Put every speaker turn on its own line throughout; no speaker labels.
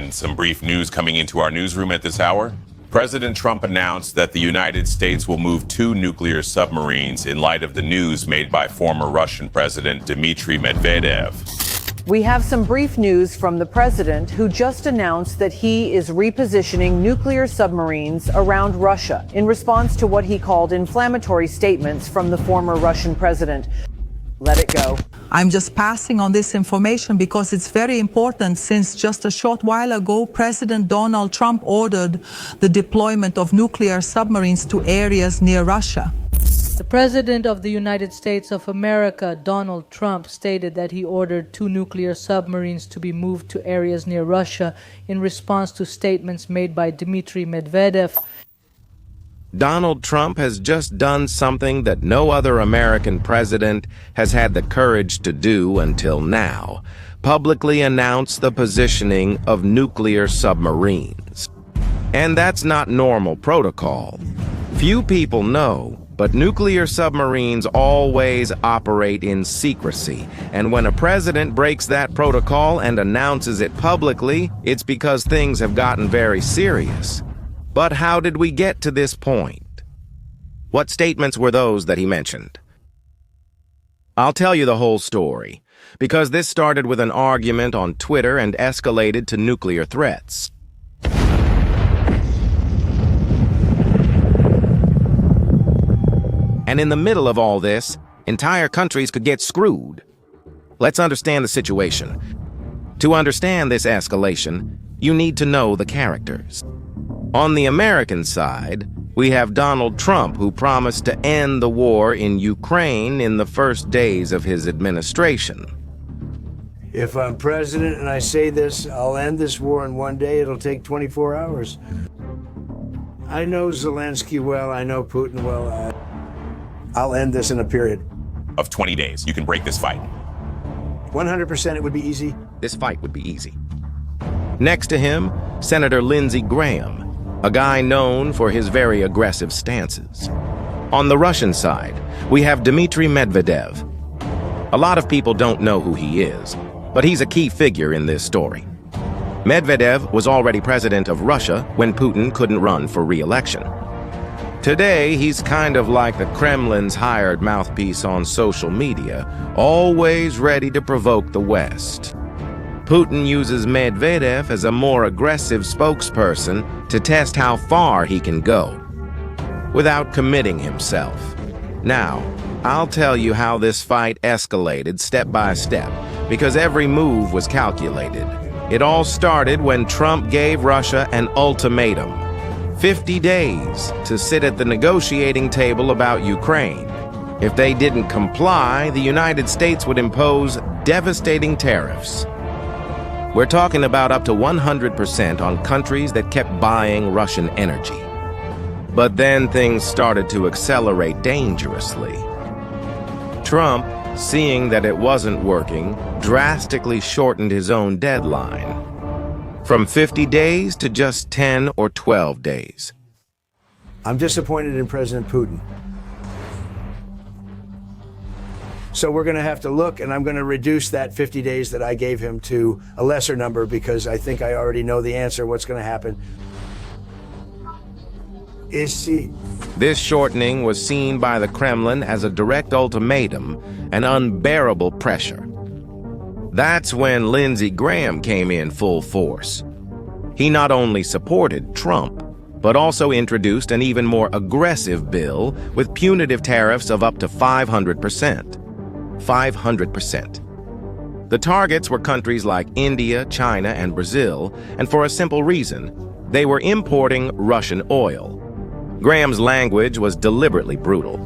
And some brief news coming into our newsroom at this hour. President Trump announced that the United States will move 2 nuclear submarines in light of the news made by former Russian President Dmitry Medvedev.
We have some brief news from the president, who just announced that he is repositioning nuclear submarines around Russia in response to what he called inflammatory statements from the former Russian president. Let it go.
I'm just passing on this information because it's very important, since just a short while ago, President Donald Trump ordered the deployment of nuclear submarines to areas near Russia.
The President of the United States of America, Donald Trump, stated that he ordered 2 nuclear submarines to be moved to areas near Russia in response to statements made by Dmitry Medvedev.
Donald Trump has just done something that no other American president has had the courage to do until now: publicly announce the positioning of nuclear submarines. And that's not normal protocol. Few people know, but nuclear submarines always operate in secrecy. And when a president breaks that protocol and announces it publicly, it's because things have gotten very serious. But how did we get to this point? What statements were those that he mentioned? I'll tell you the whole story, because this started with an argument on Twitter and escalated to nuclear threats. And in the middle of all this, entire countries could get screwed. Let's understand the situation. To understand this escalation, you need to know the characters. On the American side, we have Donald Trump, who promised to end the war in Ukraine in the first days of his administration.
If I'm president and I say this, I'll end this war in one day. It'll take 24 hours. I know Zelensky well. I know Putin well. I'll end this in a period
Of 20 days, you can break this fight.
100% it would be easy.
This fight would be easy. Next to him, Senator Lindsey Graham, a guy known for his very aggressive stances. On the Russian side, we have Dmitry Medvedev. A lot of people don't know who he is, but he's a key figure in this story. Medvedev was already president of Russia when Putin couldn't run for re-election. Today, he's kind of like the Kremlin's hired mouthpiece on social media, always ready to provoke the West. Putin uses Medvedev as a more aggressive spokesperson to test how far he can go, without committing himself. Now, I'll tell you how this fight escalated step by step, because every move was calculated. It all started when Trump gave Russia an ultimatum: 50 days to sit at the negotiating table about Ukraine. If they didn't comply, the United States would impose devastating tariffs. We're talking about up to 100% on countries that kept buying Russian energy. But then things started to accelerate dangerously. Trump, seeing that it wasn't working, drastically shortened his own deadline, from 50 days to just 10 or 12 days.
I'm disappointed in President Putin. So we're going to have to look, and I'm going to reduce that 50 days that I gave him to a lesser number, because I think I already know the answer, what's going to happen.
This shortening was seen by the Kremlin as a direct ultimatum, an unbearable pressure. That's when Lindsey Graham came in full force. He not only supported Trump, but also introduced an even more aggressive bill with punitive tariffs of up to 500%. 500%. The targets were countries like India, China, and Brazil, and for a simple reason: they were importing Russian oil. Graham's language was deliberately brutal.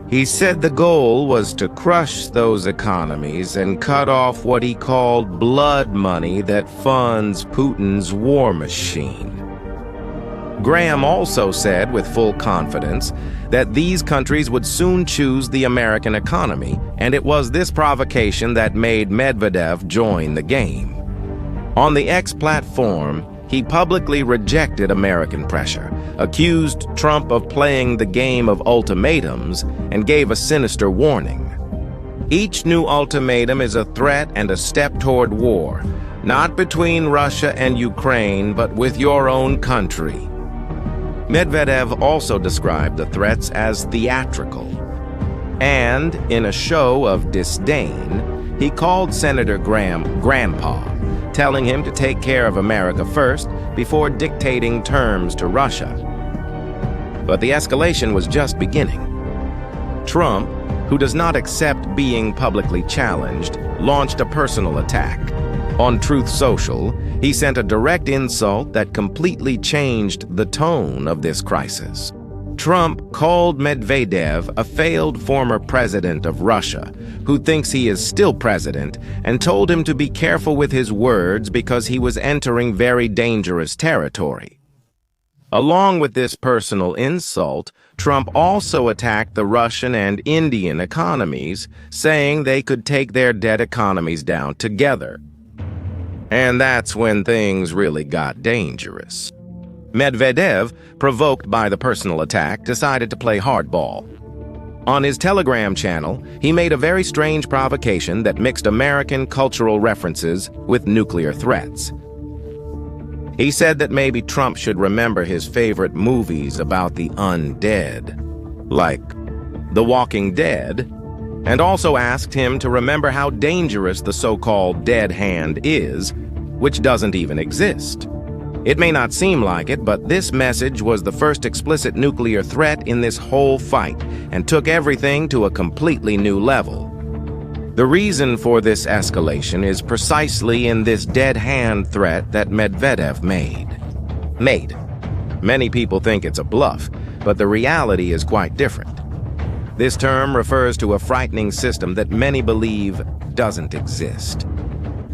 He said the goal was to crush those economies and cut off what he called blood money that funds Putin's war machine. Graham also said with full confidence that these countries would soon choose the American economy, and it was this provocation that made Medvedev join the game. On the X platform, he publicly rejected American pressure, accused Trump of playing the game of ultimatums, and gave a sinister warning. Each new ultimatum is a threat and a step toward war. Not between Russia and Ukraine, but with your own country. Medvedev also described the threats as theatrical. And, in a show of disdain, he called Senator Graham Grandpa, telling him to take care of America first before dictating terms to Russia. But the escalation was just beginning. Trump, who does not accept being publicly challenged, launched a personal attack. On Truth Social, he sent a direct insult that completely changed the tone of this crisis. Trump called Medvedev a failed former president of Russia, who thinks he is still president, and told him to be careful with his words because he was entering very dangerous territory. Along with this personal insult, Trump also attacked the Russian and Indian economies, saying they could take their dead economies down together. And that's when things really got dangerous. Medvedev, provoked by the personal attack, decided to play hardball. On his Telegram channel, he made a very strange provocation that mixed American cultural references with nuclear threats. He said that maybe Trump should remember his favorite movies about the undead, like The Walking Dead, and also asked him to remember how dangerous the so-called dead hand is, which doesn't even exist. It may not seem like it, but this message was the first explicit nuclear threat in this whole fight and took everything to a completely new level. The reason for this escalation is precisely in this dead hand threat that Medvedev made. Many people think it's a bluff, but the reality is quite different. This term refers to a frightening system that many believe doesn't exist.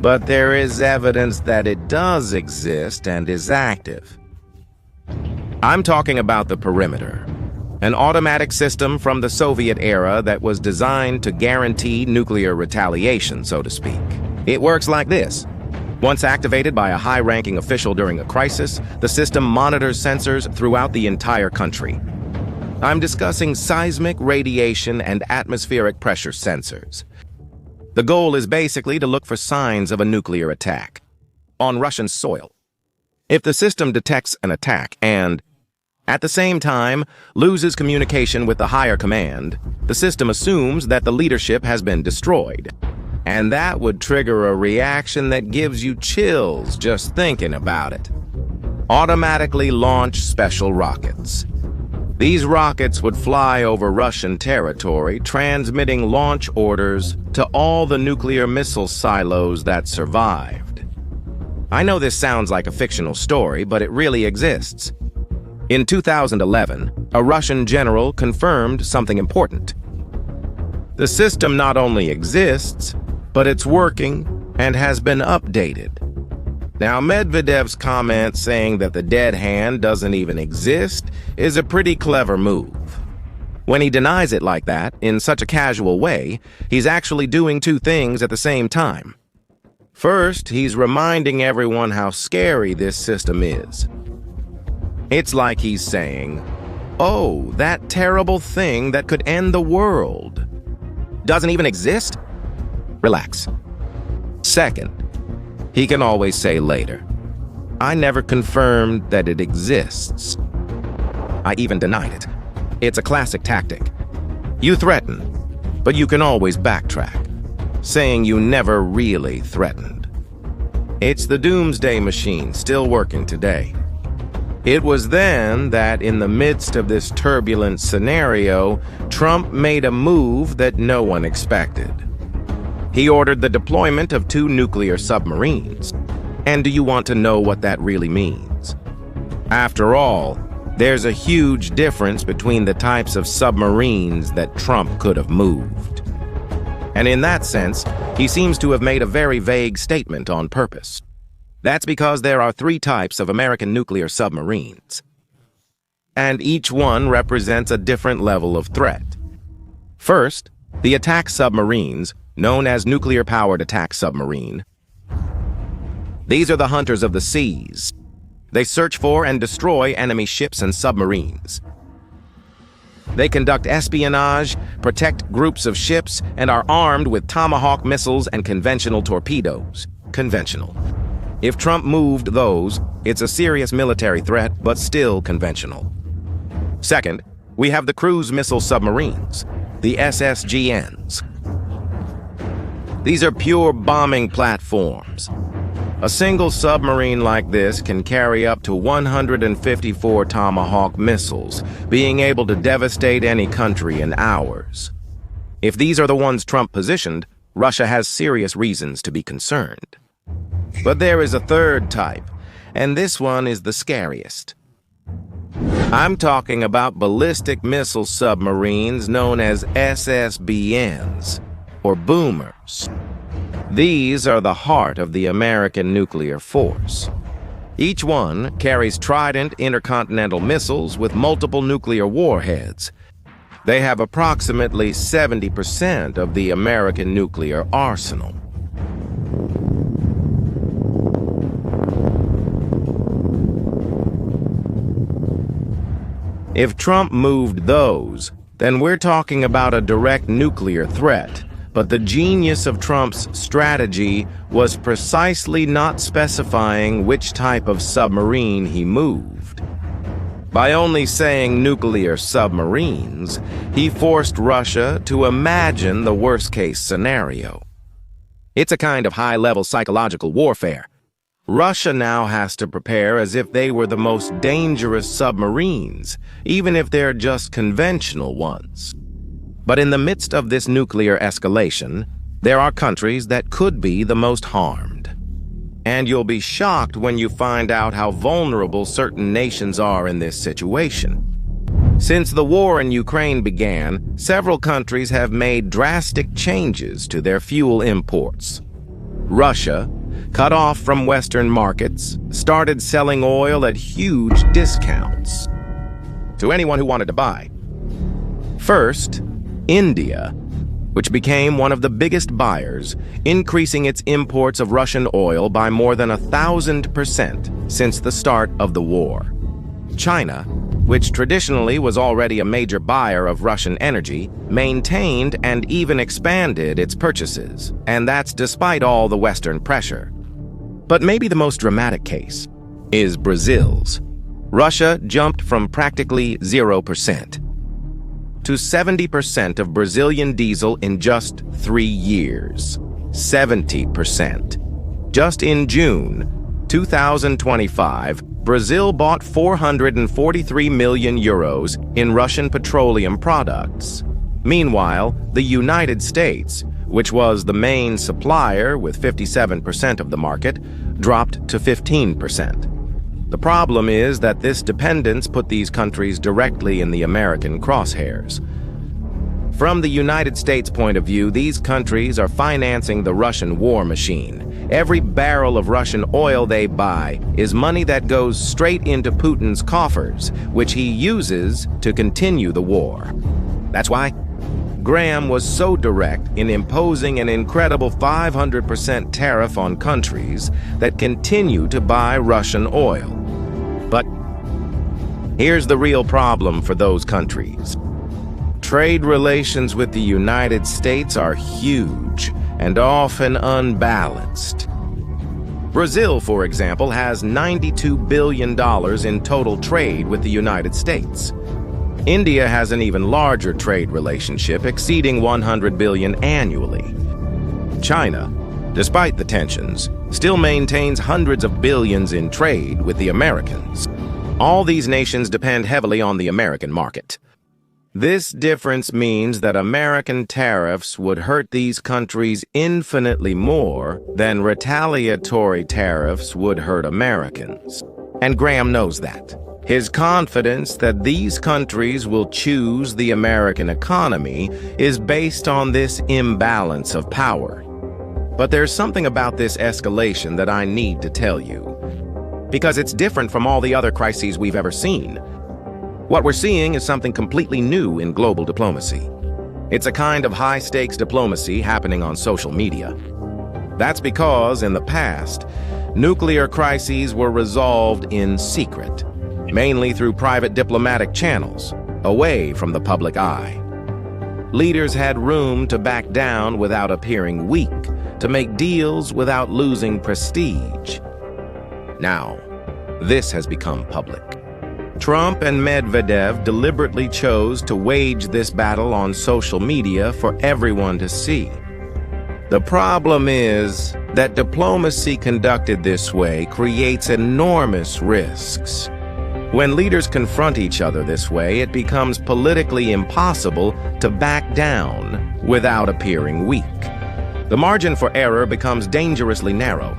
But there is evidence that it does exist and is active. I'm talking about the perimeter, an automatic system from the Soviet era that was designed to guarantee nuclear retaliation, so to speak. It works like this. Once activated by a high-ranking official during a crisis, the system monitors sensors throughout the entire country. I'm discussing seismic, radiation, and atmospheric pressure sensors. The goal is basically to look for signs of a nuclear attack on Russian soil. If the system detects an attack and, at the same time, loses communication with the higher command, the system assumes that the leadership has been destroyed. And that would trigger a reaction that gives you chills just thinking about it. Automatically launch special rockets. These rockets would fly over Russian territory, transmitting launch orders to all the nuclear missile silos that survived. I know this sounds like a fictional story, but it really exists. In 2011, a Russian general confirmed something important. The system not only exists, but it's working and has been updated. Now, Medvedev's comment saying that the dead hand doesn't even exist is a pretty clever move. When he denies it like that, in such a casual way, he's actually doing two things at the same time. First, he's reminding everyone how scary this system is. It's like he's saying, "Oh, that terrible thing that could end the world doesn't even exist? Relax." Second, he can always say later, "I never confirmed that it exists. I even denied it." It's a classic tactic. You threaten, but you can always backtrack, saying you never really threatened. It's the doomsday machine still working today. It was then that in the midst of this turbulent scenario, Trump made a move that no one expected. He ordered the deployment of 2 nuclear submarines. And do you want to know what that really means? After all, there's a huge difference between the types of submarines that Trump could have moved. And in that sense, he seems to have made a very vague statement on purpose. That's because there are 3 types of American nuclear submarines. And each one represents a different level of threat. First, the attack submarines, known as nuclear-powered attack submarine. These are the hunters of the seas. They search for and destroy enemy ships and submarines. They conduct espionage, protect groups of ships, and are armed with Tomahawk missiles and conventional torpedoes. Conventional. If Trump moved those, it's a serious military threat, but still conventional. Second, we have the cruise missile submarines, the SSGNs. These are pure bombing platforms. A single submarine like this can carry up to 154 Tomahawk missiles, being able to devastate any country in hours. If these are the ones Trump positioned, Russia has serious reasons to be concerned. But there is a third type, and this one is the scariest. I'm talking about ballistic missile submarines known as SSBNs, or boomers. These are the heart of the American nuclear force. Each one carries Trident intercontinental missiles with multiple nuclear warheads. They have approximately 70% of the American nuclear arsenal. If Trump moved those, then we're talking about a direct nuclear threat. But the genius of Trump's strategy was precisely not specifying which type of submarine he moved. By only saying nuclear submarines, he forced Russia to imagine the worst-case scenario. It's a kind of high-level psychological warfare. Russia now has to prepare as if they were the most dangerous submarines, even if they're just conventional ones. But in the midst of this nuclear escalation, there are countries that could be the most harmed. And you'll be shocked when you find out how vulnerable certain nations are in this situation. Since the war in Ukraine began, several countries have made drastic changes to their fuel imports. Russia, cut off from Western markets, started selling oil at huge discounts to anyone who wanted to buy. First, India, which became one of the biggest buyers, increasing its imports of Russian oil by more than 1,000% since the start of the war. China, which traditionally was already a major buyer of Russian energy, maintained and even expanded its purchases, and that's despite all the Western pressure. But maybe the most dramatic case is Brazil's. Russia jumped from practically 0% to 70% of Brazilian diesel in just 3 years. 70%. Just in June 2025, Brazil bought 443 million euros in Russian petroleum products. Meanwhile, the United States, which was the main supplier with 57% of the market, dropped to 15%. The problem is that this dependence put these countries directly in the American crosshairs. From the United States' point of view, these countries are financing the Russian war machine. Every barrel of Russian oil they buy is money that goes straight into Putin's coffers, which he uses to continue the war. That's why Graham was so direct in imposing an incredible 500% tariff on countries that continue to buy Russian oil. But here's the real problem for those countries. Trade relations with the United States are huge and often unbalanced. Brazil, for example, has $92 billion in total trade with the United States. India has an even larger trade relationship, exceeding $100 billion annually. China, despite the tensions, still maintains hundreds of billions in trade with the Americans. All these nations depend heavily on the American market. This difference means that American tariffs would hurt these countries infinitely more than retaliatory tariffs would hurt Americans. And Graham knows that. His confidence that these countries will choose the American economy is based on this imbalance of power. But there's something about this escalation that I need to tell you, because it's different from all the other crises we've ever seen. What we're seeing is something completely new in global diplomacy. It's a kind of high-stakes diplomacy happening on social media. That's because, in the past, nuclear crises were resolved in secret, mainly through private diplomatic channels, away from the public eye. Leaders had room to back down without appearing weak, to make deals without losing prestige. Now, this has become public. Trump and Medvedev deliberately chose to wage this battle on social media for everyone to see. The problem is that diplomacy conducted this way creates enormous risks. When leaders confront each other this way, it becomes politically impossible to back down without appearing weak. The margin for error becomes dangerously narrow.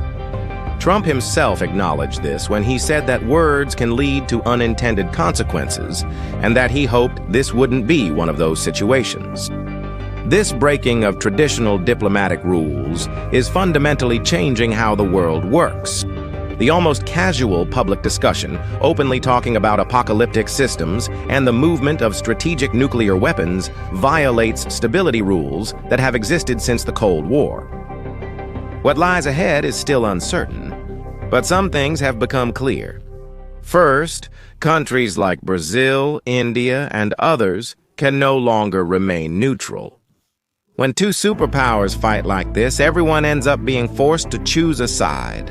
Trump himself acknowledged this when he said that words can lead to unintended consequences, and that he hoped this wouldn't be one of those situations. This breaking of traditional diplomatic rules is fundamentally changing how the world works. The almost casual public discussion, openly talking about apocalyptic systems and the movement of strategic nuclear weapons, violates stability rules that have existed since the Cold War. What lies ahead is still uncertain, but some things have become clear. First, countries like Brazil, India, and others can no longer remain neutral. When two superpowers fight like this, everyone ends up being forced to choose a side.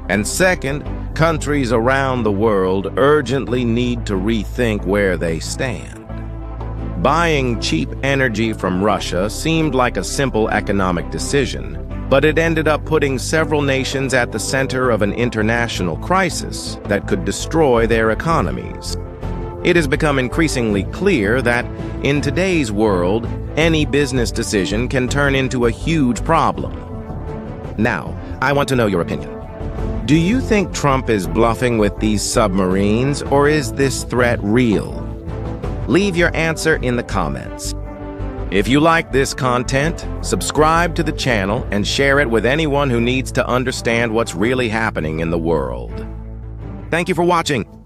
And second, countries around the world urgently need to rethink where they stand. Buying cheap energy from Russia seemed like a simple economic decision, but it ended up putting several nations at the center of an international crisis that could destroy their economies. It has become increasingly clear that, in today's world, any business decision can turn into a huge problem. Now, I want to know your opinion. Do you think Trump is bluffing with these submarines, or is this threat real? Leave your answer in the comments. If you like this content, subscribe to the channel and share it with anyone who needs to understand what's really happening in the world. Thank you for watching.